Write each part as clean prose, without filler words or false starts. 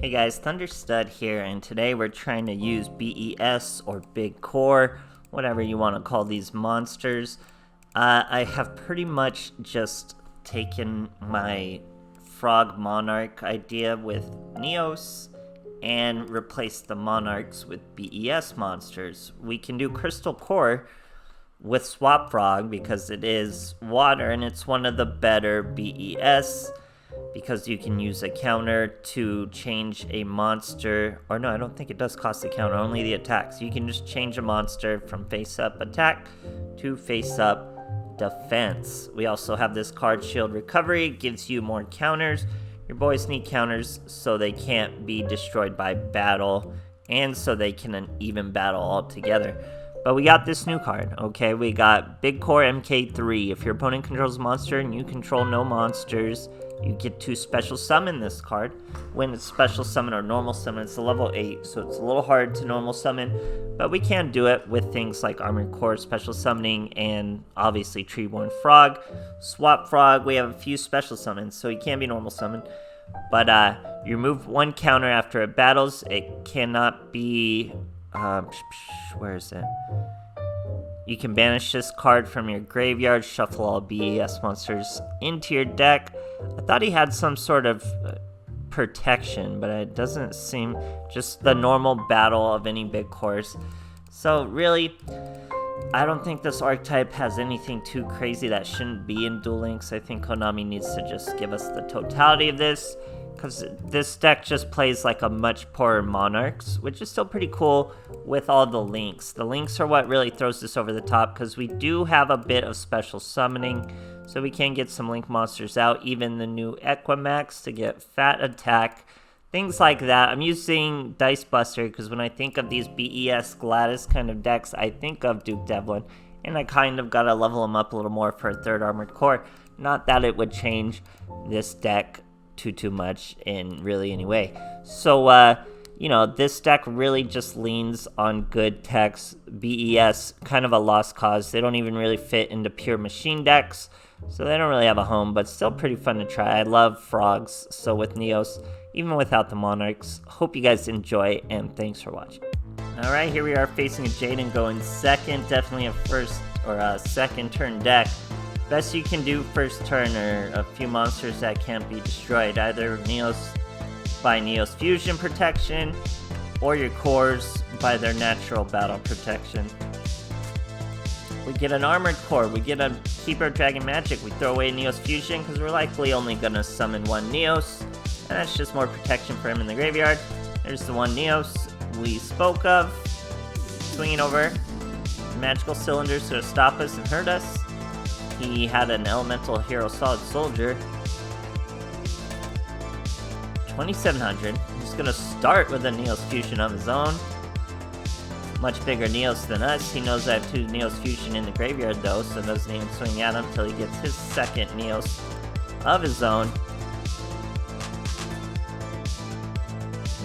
Hey guys, THUNDERSTUD here, and today we're trying to use B.E.S. or Big Core, whatever you want to call these monsters. I have pretty much just taken my Frog Monarch idea with Neos and replaced the Monarchs with B.E.S. monsters. We can do Crystal Core with Swap Frog because it is water and it's one of the better B.E.S. because you can use a counter to change a monster, or no, I don't think it does cost a counter, only the attacks. You can just change a monster from face-up attack to face-up defense. We also have this card, Shield Recovery. It gives you more counters. Your boys need counters so they can't be destroyed by battle, and so they can even battle all together. But we got this new card, okay? We got Big Core MK3. If your opponent controls a monster and you control no monsters, you get to special summon this card. When it's special summon or normal summon, it's a level 8, so it's a little hard to normal summon, but we can do it with things like Armored Core, special summoning, and obviously Treeborn Frog. Swap Frog, we have a few special summons, so he can be normal summon, but you remove one counter after it battles. It cannot be, where is it? You can banish this card from your graveyard, shuffle all B.E.S. monsters into your deck. I thought he had some sort of protection, but it doesn't seem, just the normal battle of any big cores. So really, I don't think this archetype has anything too crazy that shouldn't be in Duel Links. I think Konami needs to just give us the totality of this, because this deck just plays like a much poorer Monarchs, which is still pretty cool with all the links. The links are what really throws this over the top, because we do have a bit of special summoning, so we can get some link monsters out, even the new Equimax to get fat attack, things like that. I'm using Dice Buster because when I think of these B.E.S. Gladys kind of decks, I think of Duke Devlin, and I kind of gotta level him up a little more for a third Armored Core. Not that it would change this deck too much in really any way. So you know, this deck really just leans on good techs. B.E.S. kind of a lost cause. They don't even really fit into pure machine decks, so they don't really have a home, but still pretty fun to try. I love frogs, so with Neos, even without the Monarchs. Hope you guys enjoy, and thanks for watching. Alright, here we are facing a Jaden going second. Definitely a first or a second turn deck. Best you can do first turn are a few monsters that can't be destroyed, either Neos by Neos Fusion protection, or your cores by their natural battle protection. We get an Armored Core, we get a Keeper of Dragon Magic, we throw away Neos Fusion because we're likely only going to summon one Neos, and that's just more protection for him in the graveyard. There's the one Neos we spoke of, swinging over magical cylinders to stop us and hurt us. He had an Elemental Hero Solid Soldier. 2700. He's going to start with a Neos Fusion of his own. Much bigger Neos than us. He knows I have 2 Neos Fusion in the graveyard though, so doesn't even swing at him until he gets his second Neos of his own.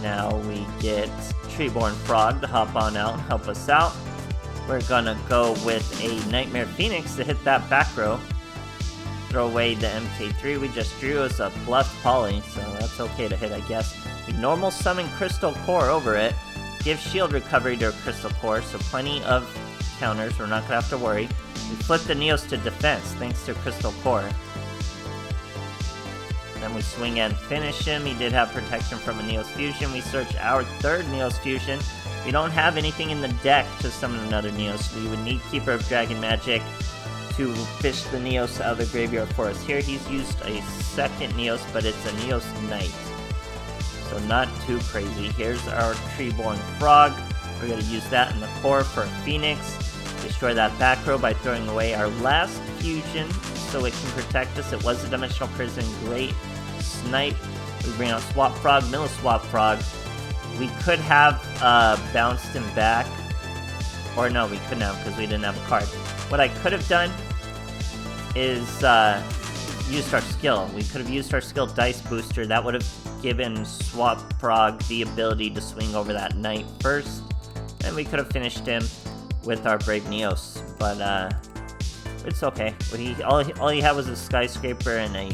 Now we get Treeborn Frog to hop on out and help us out. We're gonna go with a Nightmare Phoenix to hit that back row. Throw away the MK3 we just drew as a bluff poly, so that's okay to hit, I guess. We normal summon Crystal Core over it. Give Shield Recovery to a Crystal Core, so plenty of counters, we're not gonna have to worry. We flip the Neos to defense, thanks to Crystal Core. Then we swing and finish him. He did have protection from a Neos Fusion. We search our third Neos Fusion. We don't have anything in the deck to summon another Neos. We would need Keeper of Dragon Magic to fish the Neos out of the graveyard for us. Here he's used a second Neos, but it's a Neos Knight, so not too crazy. Here's our Treeborn Frog. We're going to use that in the core for a Phoenix. Destroy that back row by throwing away our last fusion so it can protect us. It was a Dimensional Prison. Great snipe. We bring out Swap Frog, Middle Swap Frog. We could have bounced him back, or no, we couldn't have because we didn't have a card. What I could have done is used our skill. We could have used our skill Dice Booster. That would have given Swap Frog the ability to swing over that Knight first, and we could have finished him with our Brave Neos, but it's okay. All he had was a Skyscraper and a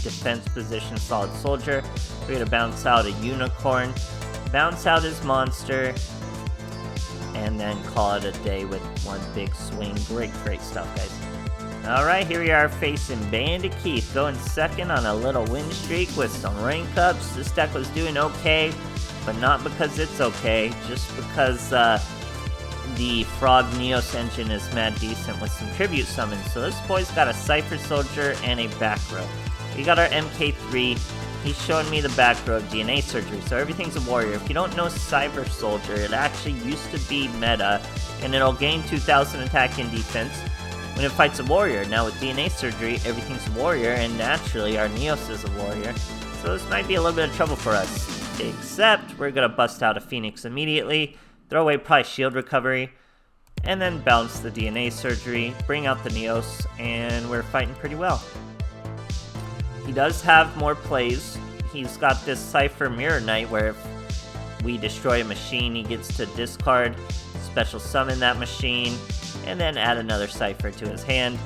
defense position solid soldier. We're gonna bounce out a unicorn, bounce out his monster, and then call it a day with one big swing. Great stuff, guys. Alright, here we are facing Bandy Keith, going second on a little win streak with some rank ups. This deck was doing okay, but not because it's okay, just because the Frog Neos engine is mad decent with some tribute summons. So this boy's got a Cypher Soldier and a back row. We got our MK3. He's showing me the back row of DNA Surgery, so everything's a warrior. If you don't know Cypher Soldier, it actually used to be meta, and it'll gain 2000 attack and defense when it fights a warrior. Now with DNA Surgery, everything's a warrior, and naturally our Neos is a warrior. So this might be a little bit of trouble for us. Except, we're gonna bust out a Phoenix immediately, throw away probably Shield Recovery, and then bounce the DNA Surgery, bring out the Neos, and we're fighting pretty well. He does have more plays. He's got this Cypher Mirror Knight where if we destroy a machine, he gets to discard, special summon that machine, and then add another Cypher to his hand.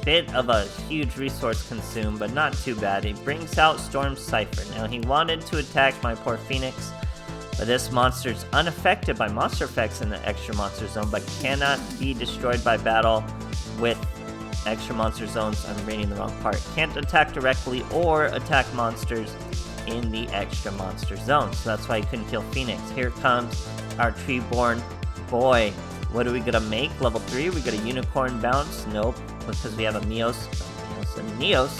Bit of a huge resource consume, but not too bad. He brings out Storm Cypher. Now he wanted to attack my poor Phoenix, but this monster's unaffected by monster effects in the extra monster zone, but cannot be destroyed by battle with extra monster zones. I'm reading the wrong part. Can't attack directly or attack monsters in the extra monster zone. So that's why he couldn't kill Phoenix. Here comes our Treeborn. Boy, what are we gonna make? Level 3? We got a Unicorn bounce? Nope, because we have a Neos. Neos,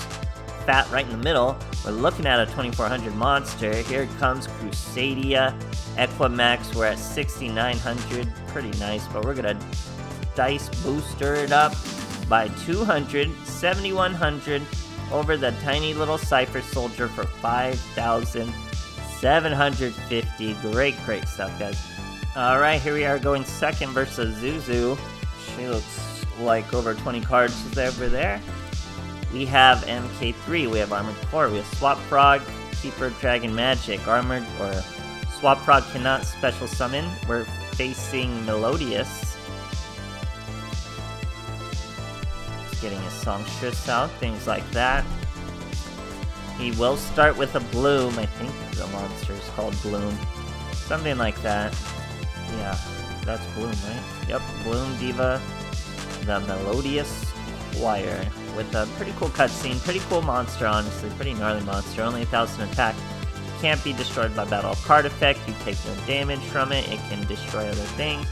fat right in the middle. We're looking at a 2400 monster. Here comes Crusadia. Equimax, we're at 6900. Pretty nice, but we're gonna dice booster it up by 200, 7100 over the tiny little Cypher Soldier for 5750. Great stuff, guys. Alright, here we are going second versus Zuzu. She looks like over 20 cards over there. We have MK3, we have Armored Core, we have Swap Frog, Keeper Dragon Magic, Armored, or Swap Frog cannot special summon. We're facing Melodious. Getting his songstress out, things like that. He will start with a Bloom. I think the monster is called Bloom. Something like that. Yeah, that's Bloom, right? Yep, Bloom Diva, the Melodious Choir, with a pretty cool cutscene. Pretty cool monster, honestly. Pretty gnarly monster. Only 1000 attack. Can't be destroyed by battle card effect. You take no damage from it. It can destroy other things.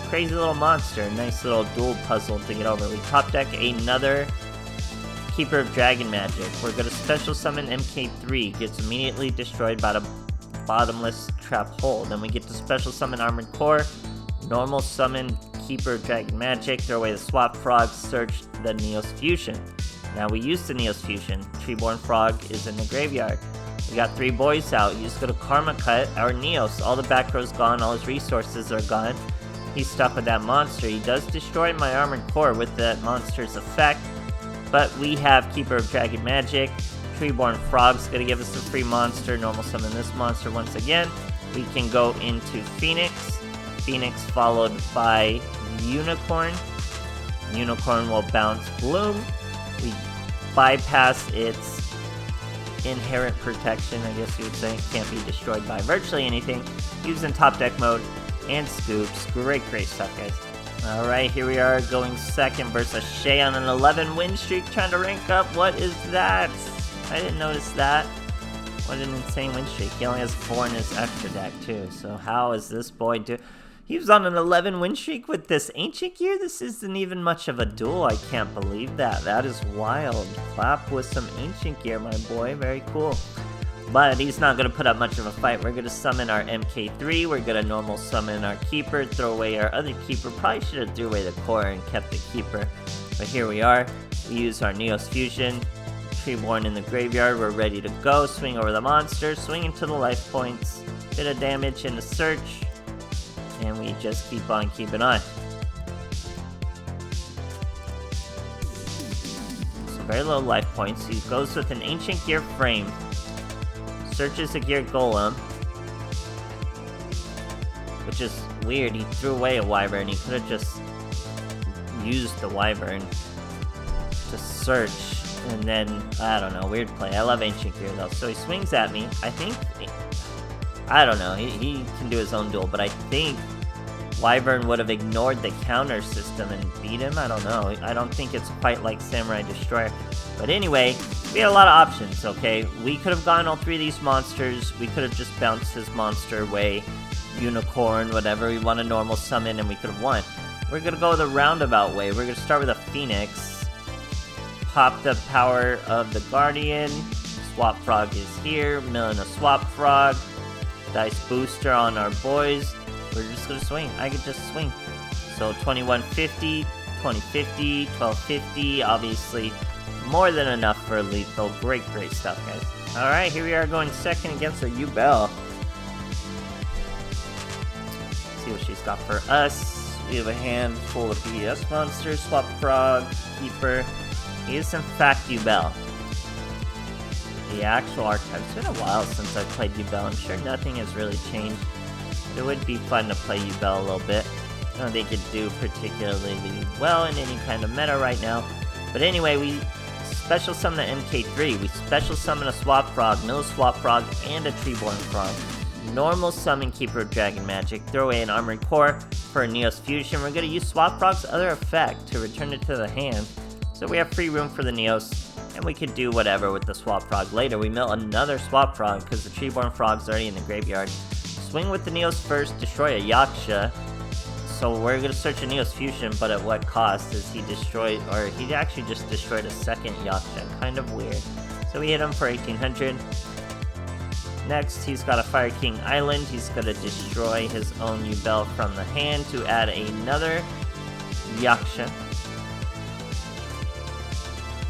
Crazy little monster, nice little dual puzzle to get over. We top deck another Keeper of Dragon Magic. We're gonna special summon MK3, gets immediately destroyed by the bottomless trap hole. Then we get to special summon Armored Core, normal summon Keeper of Dragon Magic, throw away the Swap Frog, search the Neos Fusion. Now we use the Neos Fusion. Treeborn Frog is in the graveyard. We got 3 boys out. You just go to Karma Cut our Neos. All the back row's gone, all his resources are gone. He's stuck with that monster. He does destroy my Armored Core with that monster's effect, but we have Keeper of Dragon Magic. Treeborn Frog's gonna give us a free monster. Normal summon this monster once again. We can go into Phoenix. Phoenix followed by Unicorn. Unicorn will bounce Bloom. We bypass its inherent protection, I guess you would say. Can't be destroyed by virtually anything. Using top deck mode and scoops. Great stuff, guys. Alright, here we are going second versus Shea on an 11 win streak, trying to rank up. What is that? I didn't notice that. What an insane win streak. He only has 4 in his extra deck too, so how is this boy do? He was on an 11 win streak with this ancient gear? This isn't even much of a duel. I can't believe that. That is wild. Clap with some ancient gear, my boy. Very cool. But he's not going to put up much of a fight. We're going to summon our MK3. We're going to normal summon our Keeper. Throw away our other Keeper. Probably should have threw away the Core and kept the Keeper. But here we are. We use our Neos Fusion. Treeborn in the graveyard. We're ready to go. Swing over the monster. Swing into the life points. Bit of damage in the search. And we just keep on keeping on. So very low life points. He goes with an Ancient Gear Frame. Searches a Gear Golem, which is weird. He threw away a Wyvern. He could have just used the Wyvern to search And then, I don't know, weird play. I love Ancient Gear though. So he swings at me. I think, I don't know, he can do his own duel, but I think Wyvern would have ignored the counter system and beat him. I don't know. I don't think it's quite like Samurai Destroyer. But anyway, we had a lot of options, okay? We could have gone all three of these monsters. We could have just bounced his monster away, Unicorn, whatever. We want a normal summon and we could have won. We're going to go the roundabout way. We're going to start with a Phoenix. Pop the power of the Guardian. Swap Frog is here. Mill in a Swap Frog. Dice booster on our boys. We're just going to swing. I could just swing. So 2150, 2050, 1250. Obviously, more than enough for lethal. Great stuff, guys. Alright, here we are going second against our Ubel. See what she's got for us. We have a hand full of B.E.S monsters. Swap Frog, Keeper. He is in fact Ubel. The actual archetype. It's been a while since I've played Ubel. I'm sure nothing has really changed. It would be fun to play Ubel a little bit. I don't think it'd do particularly well in any kind of meta right now. But anyway, we special summon an MK3. We special summon a Swap Frog, Mill Swap Frog, and a Treeborn Frog. Normal summon Keeper of Dragon Magic. Throw away an Armored Core for a Neos Fusion. We're going to use Swap Frog's other effect to return it to the hand. So we have free room for the Neos. And we could do whatever with the Swap Frog later. We mill another Swap Frog because the Treeborn Frog's already in the graveyard. Swing with the Neos first, destroy a Yaksha. So we're going to search a Neos Fusion, but at what cost? Is he destroyed, or he actually just destroyed a second Yaksha. Kind of weird. So we hit him for 1800. Next, he's got a Fire King Island. He's going to destroy his own Ubel from the hand to add another Yaksha.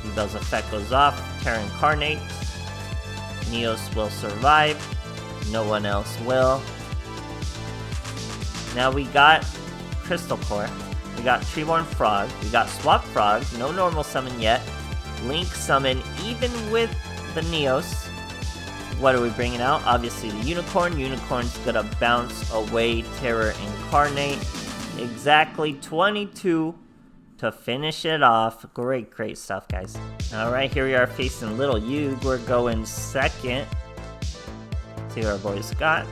Ubel's effect goes off. Terra Incarnate. Neos will survive. No one else will. Now we got Crystal Core. We got Treeborn Frog. We got Swap Frog. No normal summon yet. Link summon even with the Neos. What are we bringing out? Obviously the Unicorn. Unicorn's gonna bounce away Terra Incarnate. Exactly 22 to finish it off. Great stuff, guys. Alright, here we are facing Little Yug. We're going second. See what our boys got.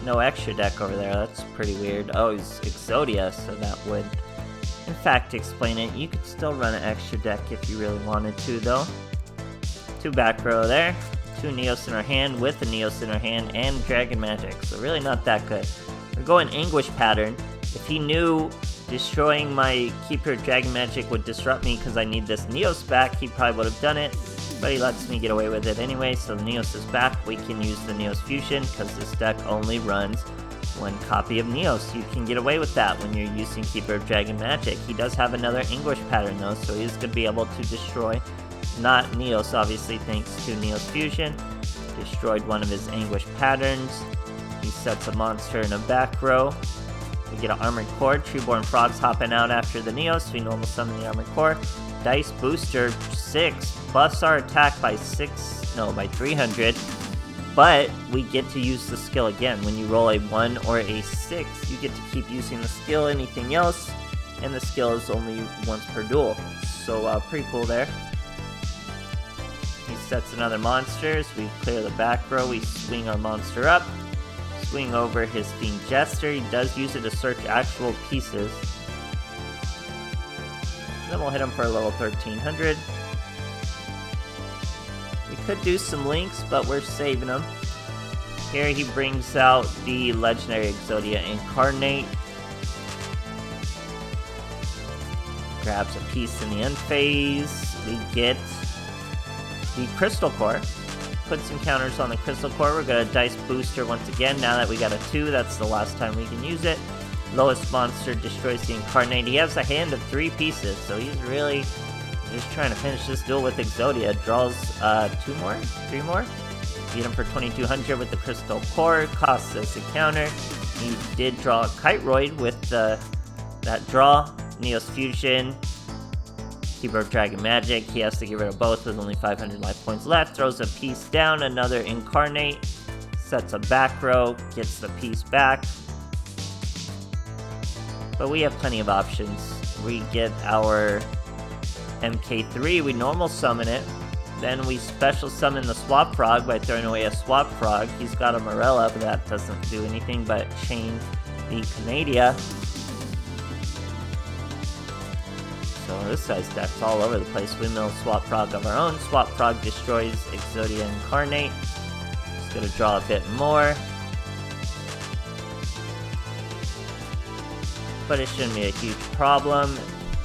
No extra deck over there. That's pretty weird. Oh, it's Exodia, so that would, in fact, explain it. You could still run an extra deck if you really wanted to, though. 2 back row there. 2 Neos in our hand with the Neos in our hand and Dragon Magic. So really not that good. We're going Anguish Pattern. If he knew destroying my Keeper Dragon Magic would disrupt me because I need this Neos back, he probably would have done it. But he lets me get away with it anyway, so the Neos is back. We can use the Neos Fusion because this deck only runs 1 copy of Neos. You can get away with that when you're using Keeper of Dragon Magic. He does have another Anguish Pattern though, so he's going to be able to destroy, not Neos obviously thanks to Neos Fusion. Destroyed one of his Anguish Patterns. He sets a monster in a back row. We get an Armored Core. Treeborn Frog's hopping out after the Neos. We normal summon the Armored Core. Dice Booster 6 buffs our attack by 300. But we get to use the skill again. When you roll a 1 or a 6, you get to keep using the skill. Anything else, and the skill is only once per duel. So pretty cool there. He sets another monster, so we clear the back row. We swing our monster up. Swing over his Fiend Jester. He does use it to search actual pieces. Then we'll hit him for a level 1300. We could do some links, but we're saving them. Here he brings out the legendary Exodia Incarnate. Grabs a piece in the end phase. We get the Crystal Core. Put some counters on the Crystal Core. We're going to Dice Booster once again. Now that we got a 2, that's the last time we can use it. Lowest monster destroys the Incarnate. He has a hand of 3 pieces, so he's really just trying to finish this duel with Exodia. Draws 2 more? 3 more? Beat him for 2200 with the Crystal Core. Costs us a counter. He did draw a Kiteroid with that draw. Neos Fusion. Keeper of Dragon Magic. He has to get rid of both with only 500 life points left. Throws a piece down. Another Incarnate. Sets a back row. Gets the piece back. But we have plenty of options. We get our MK3. We normal summon it. Then we special summon the Swap Frog by throwing away a Swap Frog. He's got a Morella, but that doesn't do anything but chain the Canadia. So this guy's deck's all over the place. We mill Swap Frog of our own. Swap Frog destroys Exodia Incarnate. Just gonna draw a bit more. But it shouldn't be a huge problem.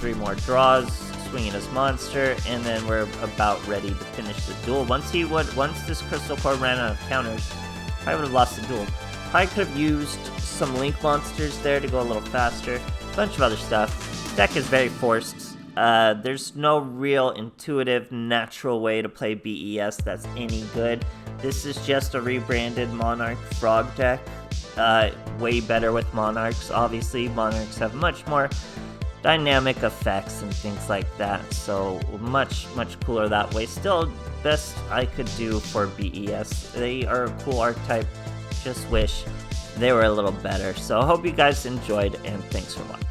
3 more draws, swinging his monster, and then we're about ready to finish the duel. Once this Crystal Core ran out of counters, I would have lost the duel. Probably could have used some Link monsters there to go a little faster. Bunch of other stuff. Deck is very forced. There's no real intuitive, natural way to play B.E.S. that's any good. This is just a rebranded Monarch Frog deck. Way better with Monarchs. Obviously, Monarchs have much more dynamic effects and things like that, so much cooler that way. Still, best I could do for B.E.S. They are a cool archetype. Just wish they were a little better. So I hope you guys enjoyed, and thanks for watching.